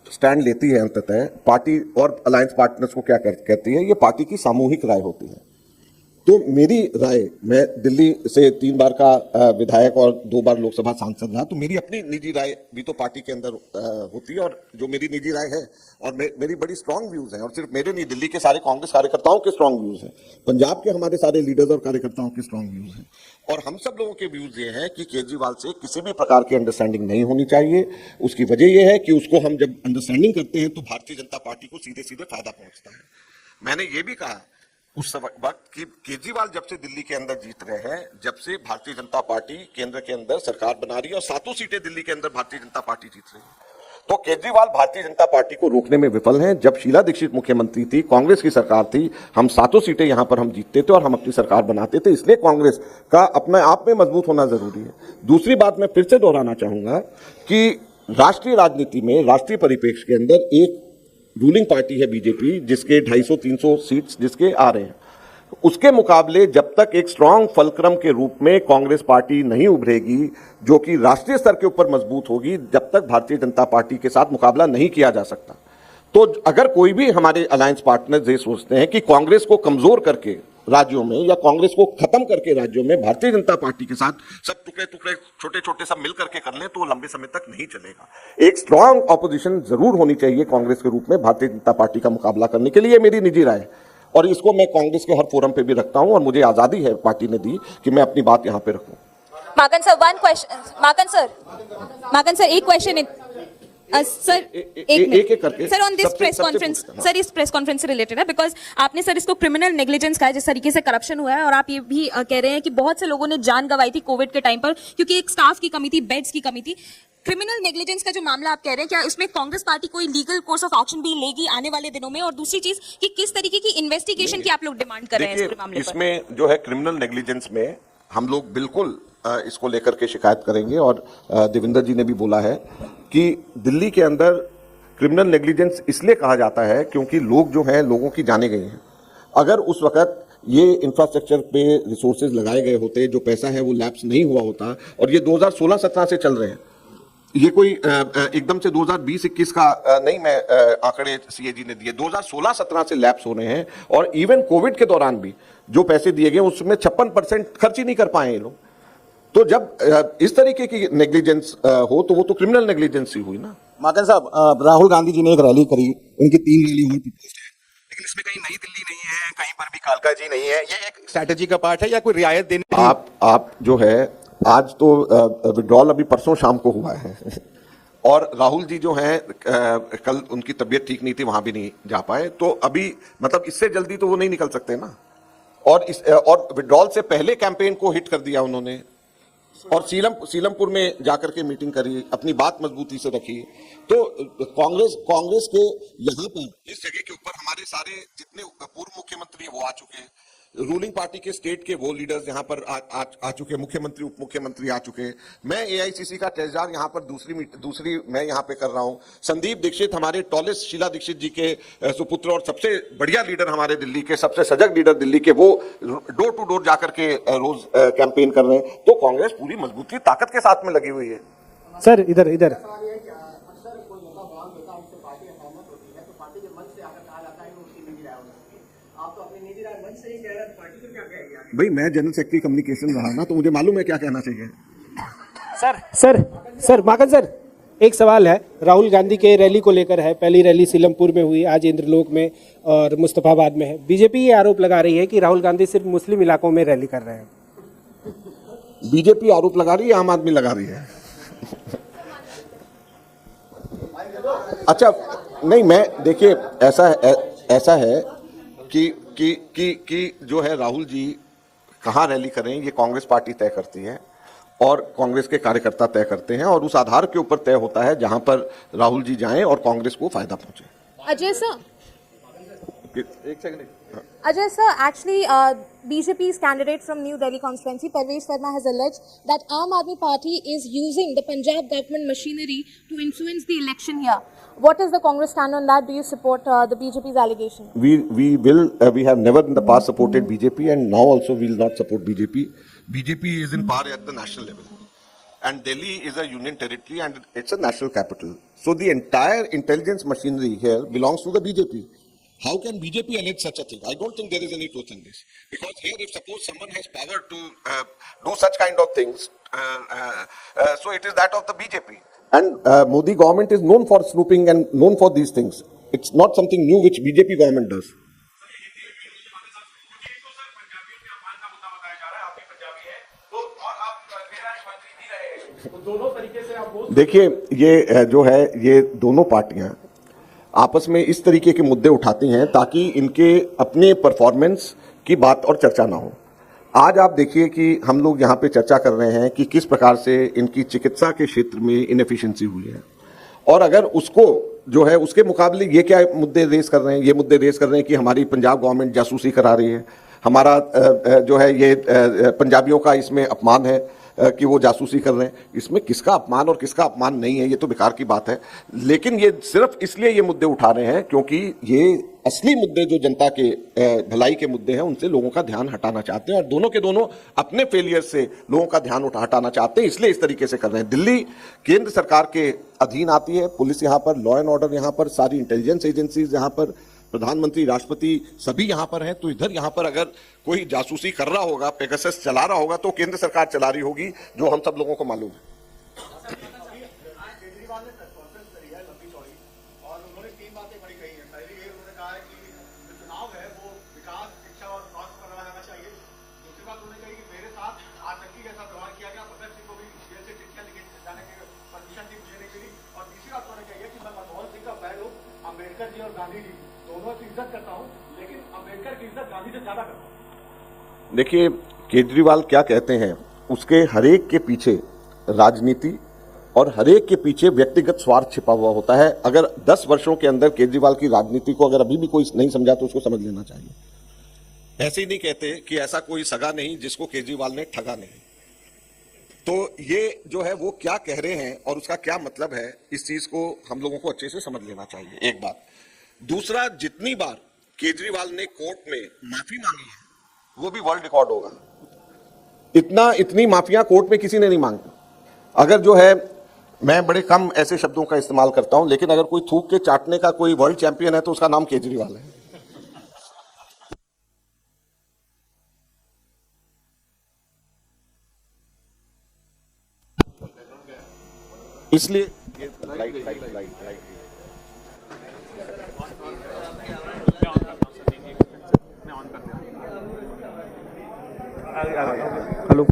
स्टैंड लेती है अंततः, पार्टी और अलायंस पार्टनर्स को क्या कहती है, ये पार्टी की सामूहिक राय होती है। तो मेरी राय, मैं दिल्ली से 3 बार का विधायक और 2 बार लोकसभा सांसद रहा, तो मेरी अपनी निजी राय भी तो पार्टी के अंदर होती है, और जो मेरी निजी राय है, और मेरी बड़ी स्ट्रांग व्यूज हैं, और सिर्फ मेरे नहीं, दिल्ली के सारे कांग्रेस कार्यकर्ताओं के स्ट्रांग व्यूज हैं, पंजाब के हमारे सारे लीडर्स और कार्यकर्ताओं के स्ट्रांग व्यूज हैं, और हम सब लोगों के व्यूज ये हैं कि केजरीवाल से किसी भी प्रकार की अंडरस्टैंडिंग नहीं होनी चाहिए। उसकी वजह यह है कि उसको हम जब अंडरस्टैंडिंग करते हैं तो भारतीय जनता पार्टी को सीधे सीधे फायदा पहुंचता है। मैंने ये भी कहा उस वक्त कि केजरीवाल जब से दिल्ली के अंदर जीत रहे हैं, जब से भारतीय जनता पार्टी केंद्र के अंदर सरकार बना रही है और 7 सीटें दिल्ली के अंदर भारतीय जनता पार्टी जीत रही है, तो केजरीवाल भारतीय जनता पार्टी को रोकने में विफल हैं। जब शीला दीक्षित मुख्यमंत्री थी, कांग्रेस की सरकार थी, हम 7 सीटें यहां पर हम जीतते थे और हम अपनी सरकार बनाते थे, इसलिए कांग्रेस का अपने आप में मजबूत होना जरूरी है। दूसरी बात मैं फिर से दोहराना चाहूंगा कि राष्ट्रीय राजनीति में, राष्ट्रीय परिप्रेक्ष्य के अंदर एक रूलिंग पार्टी है बीजेपी, जिसके 250-300 सीट्स जिसके आ रहे हैं, उसके मुकाबले जब तक एक स्ट्रांग फलक्रम के रूप में कांग्रेस पार्टी नहीं उभरेगी, जो कि राष्ट्रीय स्तर के ऊपर मजबूत होगी, जब तक भारतीय जनता पार्टी के साथ मुकाबला नहीं किया जा सकता। तो अगर कोई भी हमारे अलायंस पार्टनर्स ये सोचते हैं कि कांग्रेस को कमजोर करके राज्यों में या कांग्रेस को खत्म करके राज्यों में भारतीय जनता पार्टी के साथ सब टुकड़े टुकड़े छोटे छोटे सब मिल करके कर लें, तो लंबे समय तक नहीं चलेगा। एक स्ट्रांग ऑपोजिशन जरूर होनी चाहिए कांग्रेस के रूप में भारतीय जनता पार्टी का मुकाबला करने के लिए, मेरी निजी राय है, और इसको मैं कांग्रेस के हर फोरम पे भी रखता हूं, और मुझे आजादी है पार्टी ने दी कि मैं अपनी बात यहां पे रखूं। माकन सर, वन क्वेश्चन। माकन सर एक क्वेश्चन सर एक करके सर ऑन दिस सबसे- प्रेस सबसे कॉन्फ्रेंस पूछते हैं, सर इस प्रेस कॉन्फ्रेंस से रिलेटेड है बिकॉज आपने सर इसको क्रिमिनल नेग्लिजेंस कहा है जिस तरीके से करप्शन हुआ है और आप ये भी कह रहे हैं कि बहुत से लोगों ने जान गंवाई थी कोविड के टाइम पर क्योंकि एक स्टाफ की कमी थी बेड्स की कमी थी क्रिमिनल नेग्लिजेंस का जो मामला आप कह रहे हैं क्या उसमें कांग्रेस पार्टी कोई लीगल कोर्स ऑफ एक्शन भी लेगी आने वाले दिनों में और दूसरी चीज कि किस तरीके की इन्वेस्टिगेशन की आप लोग डिमांड कर रहे हैं इस पूरे देखिए मामले पर इसमें जो है क्रिमिनल नेग्लिजेंस में हम लोग बिल्कुल इसको लेकर के शिकायत करेंगे और देवेंद्र जी ने भी बोला है कि दिल्ली के अंदर क्रिमिनल नेग्लिजेंस इसलिए कहा जाता है क्योंकि लोग जो हैं लोगों की जाने गई हैं। अगर उस वक्त ये इंफ्रास्ट्रक्चर पे रिसोर्सेज लगाए गए होते, जो पैसा है वो लैप्स नहीं हुआ होता, और ये 2016-17 से चल रहे हैं, ये कोई एकदम से 2020-21 का नहीं, मैं आंकड़े सीएजी ने दिए 2016-17 से लैप्स हो रहे हैं। और इवन कोविड के दौरान भी जो पैसे दिए गए उसमें 56% खर्च ही नहीं कर पाए ये लोग। तो जब इस तरीके की नेग्लिजेंस हो तो वो तो क्रिमिनल नेग्लिजेंस ही हुई ना। माकन साहब, राहुल गांधी जी ने एक रैली करी, उनकी 3 रैली और प्रपोज्ड है, लेकिन इसमें कहीं नई दिल्ली नहीं है, कहीं पर भी कालका जी नहीं है। ये एक स्ट्रैटेजी का पार्ट है या कोई रियायत देने? आप जो है आज तो विड्रॉल अभी परसों शाम को हुआ है और राहुल जी जो हैं कल उनकी तबीयत ठीक नहीं थी, वहां भी नहीं जा पाए, तो अभी मतलब इससे जल्दी तो वो नहीं निकल सकते ना। और विड्रॉल से पहले कैंपेन को हिट कर दिया उन्होंने और सीलमपुर में जाकर के मीटिंग करी, अपनी बात मजबूती से रखी। तो कांग्रेस के यहाँ पर इस जगह के ऊपर हमारे सारे जितने पूर्व मुख्यमंत्री वो आ चुके हैं, रूलिंग पार्टी के स्टेट के वो लीडर्स यहाँ पर आ चुके, मुख्यमंत्री उप मुख्यमंत्री आ चुके। मैं एआईसीसी का ट्रेजर यहाँ पर दूसरी मैं यहाँ पे कर रहा हूँ। संदीप दीक्षित हमारे टॉलेस्ट, शीला दीक्षित जी के सुपुत्र और सबसे बढ़िया लीडर हमारे दिल्ली के, सबसे सजग लीडर दिल्ली के, वो डोर टू डोर जाकर के रोज कैंपेन कर रहे हैं। तो कांग्रेस पूरी मजबूती ताकत के साथ में लगी हुई है। सर इधर भाई मैं जनरल सेक्रेटरी कम्युनिकेशन रहा ना, तो मुझे मालूम है क्या कहना चाहिए। सर माकन सर, एक सवाल है, राहुल गांधी के रैली को लेकर है। पहली रैली सीलमपुर में हुई, आज इंद्रलोक में और मुस्तफाबाद में है। बीजेपी ये आरोप लगा रही है कि राहुल गांधी सिर्फ मुस्लिम इलाकों में रैली कर रहे हैं। बीजेपी आरोप लगा रही है, आम आदमी लगा रही है। अच्छा नहीं, मैं देखिए ऐसा है कि जो है राहुल जी कहाँ रैली करें ये कांग्रेस पार्टी तय करती है और कांग्रेस के कार्यकर्ता तय करते हैं, और उस आधार के ऊपर तय होता है जहां पर राहुल जी जाएं और कांग्रेस को फायदा पहुंचे। अजय सर एक second. Ajay sir, actually, BJP's candidate from New Delhi constituency, Parvesh Verma, has alleged that Aam Aadmi Party is using the Punjab government machinery to influence the election here. What is the Congress stand on that? Do you support the BJP's allegation? We have never in the past supported BJP, and now also we will not support BJP. BJP is in power at the national level, and Delhi is a union territory and it's a national capital. So the entire intelligence machinery here belongs to the BJP. How can BJP allege such a thing? I don't think there is any truth in this. Because here, if suppose someone has power to do such kind of things, so it is that of the BJP. And Modi government is known for snooping and known for these things. It's not something new which BJP government does. देखिए ये जो है, ये दोनों पार्टियां आपस में इस तरीके के मुद्दे उठाती हैं ताकि इनके अपने परफॉर्मेंस की बात और चर्चा ना हो। आज आप देखिए कि हम लोग यहाँ पे चर्चा कर रहे हैं कि किस प्रकार से इनकी चिकित्सा के क्षेत्र में इनएफिशिएंसी हुई है, और अगर उसको जो है उसके मुकाबले ये क्या मुद्दे रेस कर रहे हैं, ये मुद्दे रेस कर रहे हैं कि हमारी पंजाब गवर्नमेंट जासूसी करा रही है, हमारा जो है ये पंजाबियों का इसमें अपमान है कि वो जासूसी कर रहे हैं। इसमें किसका अपमान और किसका अपमान नहीं है ये तो बेकार की बात है, लेकिन ये सिर्फ इसलिए ये मुद्दे उठा रहे हैं क्योंकि ये असली मुद्दे जो जनता के भलाई के मुद्दे हैं उनसे लोगों का ध्यान हटाना चाहते हैं, और दोनों के दोनों अपने फेलियर से लोगों का ध्यान हटाना चाहते हैं, इसलिए इस तरीके से कर रहे हैं। दिल्ली केंद्र सरकार के अधीन आती है, पुलिस यहाँ पर, लॉ एंड ऑर्डर यहाँ पर, सारी इंटेलिजेंस एजेंसीज यहाँ पर, प्रधानमंत्री, राष्ट्रपति सभी यहाँ पर हैं। तो इधर यहाँ पर अगर कोई जासूसी कर रहा होगा, पेगासस चला रहा होगा, तो केंद्र सरकार चला रही होगी, जो हम सब लोगों को मालूम है। और तीसरी बात उन्होंने कही है देखिए, केजरीवाल क्या कहते हैं, उसके हरेक के पीछे राजनीति और हरेक के पीछे व्यक्तिगत स्वार्थ छिपा हुआ होता है। अगर 10 वर्षों के अंदर केजरीवाल की राजनीति को अगर अभी भी कोई नहीं समझा तो उसको समझ लेना चाहिए। ऐसे ही नहीं कहते कि ऐसा कोई सगा नहीं जिसको केजरीवाल ने ठगा नहीं। तो ये जो है वो क्या कह रहे हैं और उसका क्या मतलब है, इस चीज को हम लोगों को अच्छे से समझ लेना चाहिए, एक बात। दूसरा, जितनी बार केजरीवाल ने कोर्ट में माफी मांगी है वो भी वर्ल्ड रिकॉर्ड होगा। इतनी माफियां कोर्ट में किसी ने नहीं मांगी। अगर जो है, मैं बड़े कम ऐसे शब्दों का इस्तेमाल करता हूं, लेकिन अगर कोई थूक के चाटने का कोई वर्ल्ड चैंपियन है तो उसका नाम केजरीवाल है। इसलिए राइट। हेलो।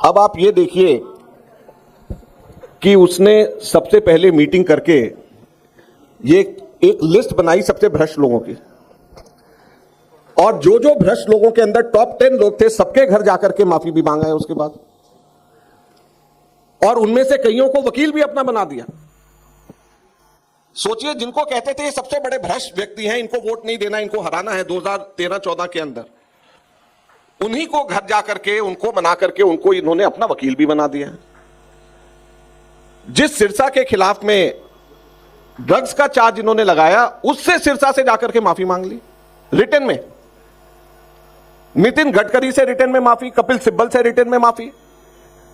अब आप ये देखिए कि उसने सबसे पहले मीटिंग करके ये एक लिस्ट बनाई सबसे भ्रष्ट लोगों की, और जो जो भ्रष्ट लोगों के अंदर टॉप 10 लोग थे सबके घर जाकर के माफी भी मांगा है उसके बाद, और उनमें से कईयों को वकील भी अपना बना दिया। सोचिए, जिनको कहते थे ये सबसे बड़े भ्रष्ट व्यक्ति हैं, इनको वोट नहीं देना, इनको हराना है 2013-14 के अंदर, उन्हीं को घर जाकर के उनको बना करके उनको इन्होंने अपना वकील भी बना दिया। जिस सिरसा के खिलाफ में ड्रग्स का चार्ज इन्होंने लगाया, उससे सिरसा से जाकर के माफी मांग ली रिटर्न में। नितिन गडकरी से रिटर्न में माफी, कपिल सिब्बल से रिटर्न में माफी।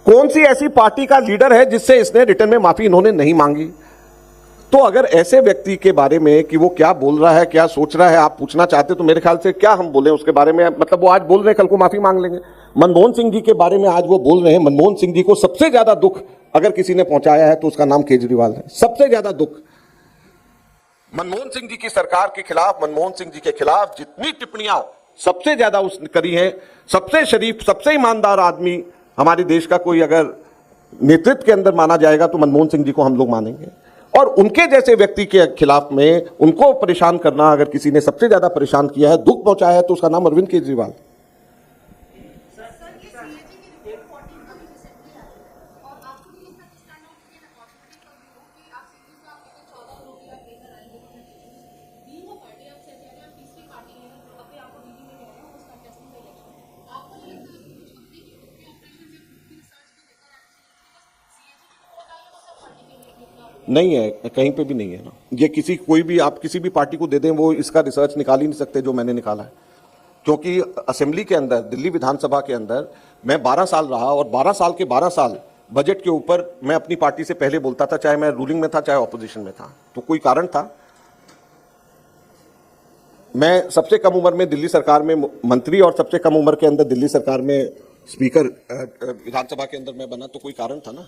कौन सी ऐसी पार्टी का लीडर है जिससे इसने रिटर्न में माफी इन्होंने नहीं मांगी? तो अगर ऐसे व्यक्ति के बारे में कि वो क्या बोल रहा है, क्या सोच रहा है, आप पूछना चाहते तो मेरे ख्याल से क्या हम बोले उसके बारे में। मतलब वो आज बोल रहे हैं, कल को माफी मांग लेंगे। मनमोहन सिंह जी के बारे में आज वो बोल रहे हैं। मनमोहन सिंह जी को सबसे ज्यादा दुख अगर किसी ने पहुंचाया है तो उसका नाम केजरीवाल है। सबसे ज्यादा दुख मनमोहन सिंह जी की सरकार के खिलाफ, मनमोहन सिंह जी के खिलाफ जितनी टिप्पणियां सबसे ज्यादा उसने करी है, सबसे शरीफ, सबसे ईमानदार आदमी हमारे देश का कोई अगर नेतृत्व के अंदर माना जाएगा तो मनमोहन सिंह जी को हम लोग मानेंगे। और उनके जैसे व्यक्ति के खिलाफ में उनको परेशान करना, अगर किसी ने सबसे ज्यादा परेशान किया है, दुख पहुंचाया है, तो उसका नाम अरविंद केजरीवाल। नहीं है, कहीं पे भी नहीं है ना। ये किसी कोई भी आप किसी भी पार्टी को दे दें, वो इसका रिसर्च निकाल ही नहीं सकते जो मैंने निकाला है। क्योंकि असेंबली के अंदर, दिल्ली विधानसभा के अंदर मैं 12 साल रहा, और 12 साल के 12 साल बजट के ऊपर मैं अपनी पार्टी से पहले बोलता था, चाहे मैं रूलिंग में था चाहे ऑपोजिशन में था। तो कोई कारण था? मैं सबसे कम उम्र में दिल्ली सरकार में मंत्री और सबसे कम उम्र के अंदर दिल्ली सरकार में स्पीकर विधानसभा के अंदर मैं बना, तो कोई कारण था ना।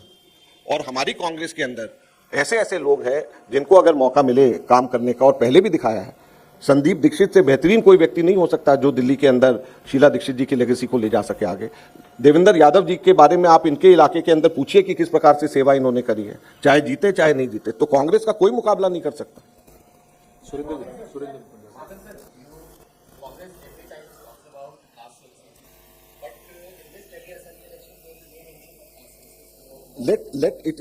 और हमारी कांग्रेस के अंदर ऐसे ऐसे लोग हैं जिनको अगर मौका मिले काम करने का, और पहले भी दिखाया है, संदीप दीक्षित से बेहतरीन कोई व्यक्ति नहीं हो सकता जो दिल्ली के अंदर शीला दीक्षित जी की लेगेसी को ले जा सके आगे। देवेंद्र यादव जी के बारे में आप इनके इलाके के अंदर पूछिए कि किस प्रकार से सेवा इन्होंने करी है, चाहे जीते चाहे नहीं जीते। तो कांग्रेस का कोई मुकाबला नहीं कर सकता। let it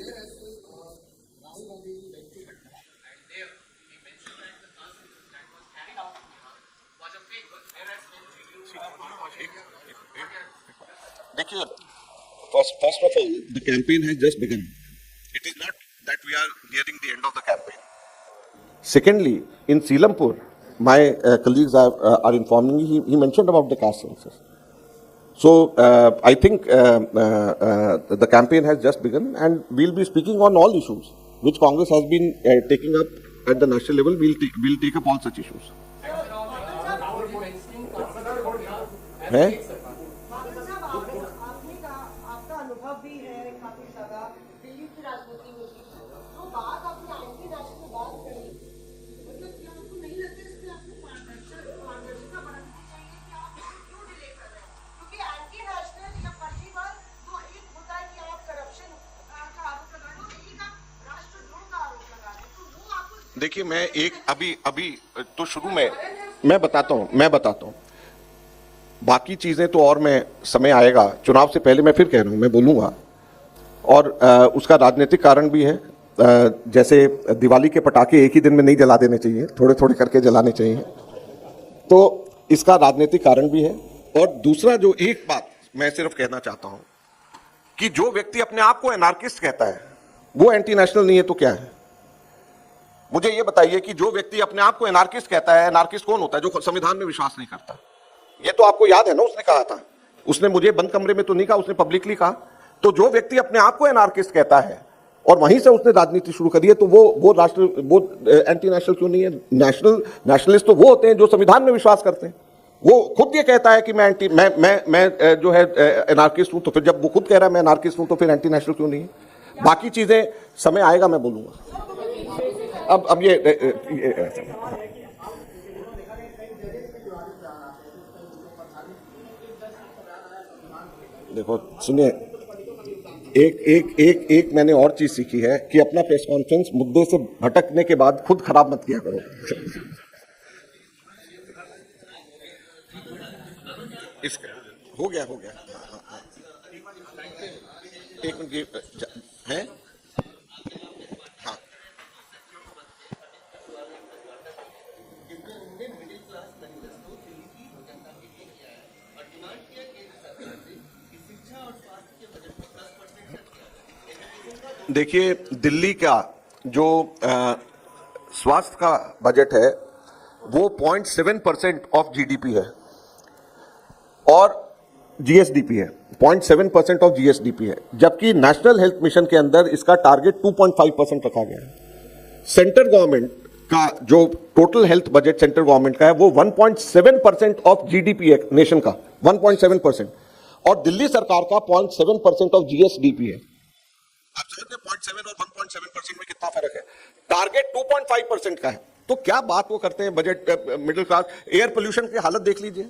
देखिए, first of all, the campaign has just begun. It is not that we are nearing the end of the campaign. Secondly, in Silampur, my colleagues are informing me, he mentioned about the caste census. So I think the campaign has just begun, and we'll be speaking on all issues which Congress has been taking up at the national level. We'll take up all such issues. है? आपका अनुभव भी है काफी ज्यादा दिल्ली की राजनीति में, तो बात आपने एंटी नेशनल बात करी, मतलब क्या आपको नहीं लगता इसमें आपको पारदर्शिता बढ़ानी चाहिए कि आप क्यों डिले कर रहे हैं? क्योंकि एंटी नेशनल या फर्जी बात तो एक होता है कि आप करप्शन का आरोप लगा रहे हो, एक आप राष्ट्रद्रोह का आरोप लगा रहे हैं, तो वो आप देखिए मैं एक अभी तो शुरू में मैं बताता हूं बाकी चीजें तो और मैं समय आएगा चुनाव से पहले मैं फिर कह रहा हूं मैं बोलूंगा और उसका राजनीतिक कारण भी है जैसे दिवाली के पटाखे एक ही दिन में नहीं जला देने चाहिए थोड़े थोड़े करके जलाने चाहिए तो इसका राजनीतिक कारण भी है और दूसरा जो एक बात मैं सिर्फ कहना चाहता हूं कि जो व्यक्ति अपने आप को एनार्किस्ट कहता है वो एंटी नेशनल नहीं है तो क्या है मुझे ये बताइए कि जो व्यक्ति अपने आप को एनार्किस्ट कहता है एनार्किस्ट कौन होता है जो संविधान में विश्वास नहीं करता ये तो आपको याद है ना उसने कहा था उसने मुझे बंद कमरे में तो नहीं कहा उसने पब्लिकली कहा तो जो व्यक्ति अपने आप को एनार्किस्ट कहता है और वहीं से उसने राजनीति शुरू करी है तो वो एंटी नेशनल क्यों नहीं है नेशनलिस्ट तो वो होते हैं जो संविधान में विश्वास करते हैं वो खुद ये कहता है कि मैं जो है एनार्किस्ट हूं तो फिर जब वो खुद कह रहा है मैं एनार्किस्ट हूं तो फिर एंटी नेशनल क्यों नहीं है बाकी चीजें समय आएगा मैं बोलूंगा अब ये देखो सुनिए एक मैंने और चीज सीखी है कि अपना प्रेस कॉन्फ्रेंस मुद्दे से भटकने के बाद खुद खराब मत किया करो इसका हो गया एक मिनट है हाँ देखिए दिल्ली का जो स्वास्थ्य का बजट है वो 0.7% ऑफ जीडीपी है और जीएसडीपी है 0.7% ऑफ जीएसडीपी है जबकि नेशनल हेल्थ मिशन के अंदर इसका टारगेट 2.5% रखा गया है सेंट्रल गवर्नमेंट का जो total health budget central government का है वो 1.7% ऑफ जीडीपी है नेशन का 1.7% और दिल्ली सरकार का 0.7% ऑफ जीएसडीपी है आप समझते हैं 0.7 और 1.7% में कितना फर्क है टारगेट 2.5% का है तो क्या बात वो करते हैं budget middle class air pollution की हालत देख लीजिए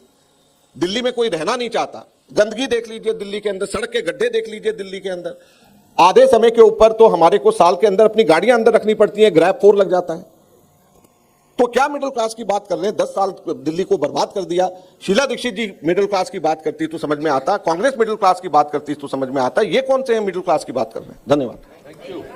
दिल्ली में कोई रहना नहीं चाहता गंदगी देख लीजिए दिल्ली के अंदर सड़क के गड्ढे देख लीजिए दिल्ली के अंदर आधे समय के ऊपर तो हमारे को साल के अंदर अपनी गाड़ियां अंदर रखनी पड़ती हैं ग्रैब 4 लग जाता है तो क्या मिडिल क्लास की बात कर रहे हैं 10 साल दिल्ली को बर्बाद कर दिया शीला दीक्षित जी मिडिल क्लास की बात करती तो समझ में आता कांग्रेस मिडिल क्लास की बात करती तो समझ में आता ये कौन से हैं मिडिल क्लास की बात कर रहे हैं धन्यवाद